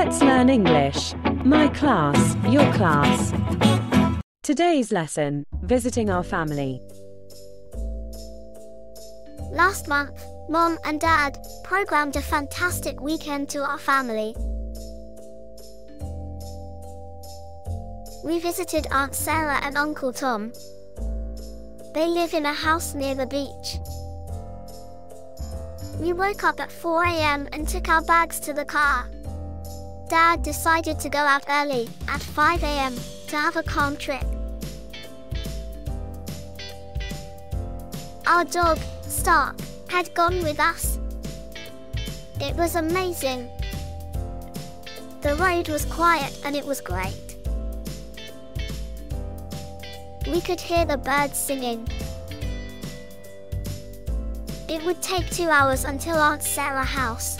Let's learn English. My class, your class. Today's lesson, visiting our family. Last month, Mom and Dad programmed a fantastic weekend to our family. We visited Aunt Sarah and Uncle Tom. They live in a house near the beach. We woke up at 4 a.m. and took our bags to the car. Dad decided to go out early, at 5 a.m., to have a calm trip. Our dog, Stark, had gone with us. It was amazing. The road was quiet and it was great. We could hear the birds singing. It would take 2 hours until Aunt Sarah's house.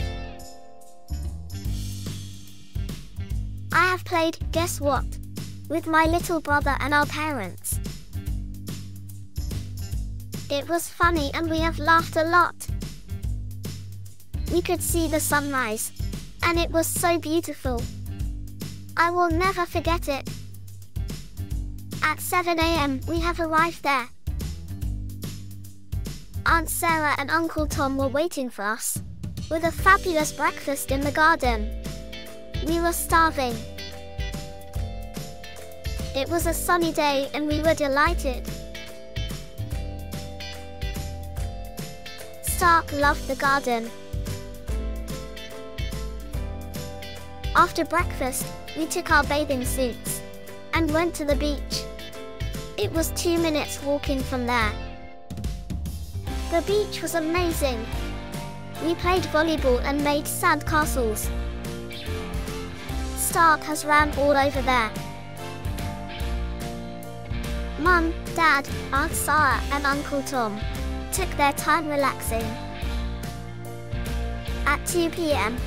I have played Guess What? With my little brother and our parents. It was funny and we have laughed a lot. We could see the sunrise, and it was so beautiful. I will never forget it. At 7 a.m. we have arrived there. Aunt Sarah and Uncle Tom were waiting for us, with a fabulous breakfast in the garden. We were starving. It was a sunny day and we were delighted. Stark loved the garden. After breakfast, we took our bathing suits and went to the beach. It was 2 minutes walking from there. The beach was amazing. We played volleyball and made sand castles. Stark has ran all over there. Mum, Dad, Aunt Sarah and Uncle Tom took their time relaxing. At 2 p.m,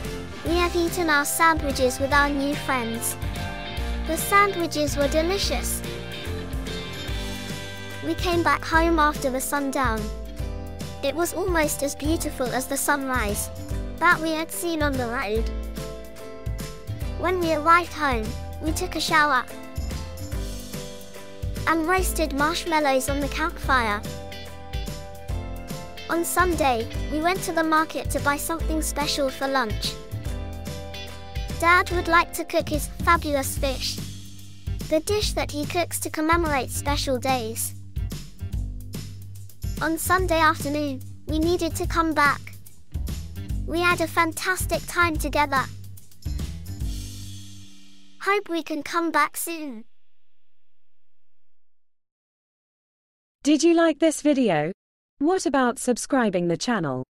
we have eaten our sandwiches with our new friends. The sandwiches were delicious. We came back home after the sundown. It was almost as beautiful as the sunrise that we had seen on the road. When we arrived home, we took a shower and roasted marshmallows on the campfire. On Sunday, we went to the market to buy something special for lunch. Dad would like to cook his fabulous fish, the dish that he cooks to commemorate special days. On Sunday afternoon, we needed to come back. We had a fantastic time together. Hope we can come back soon. Did you like this video? What about subscribing the channel?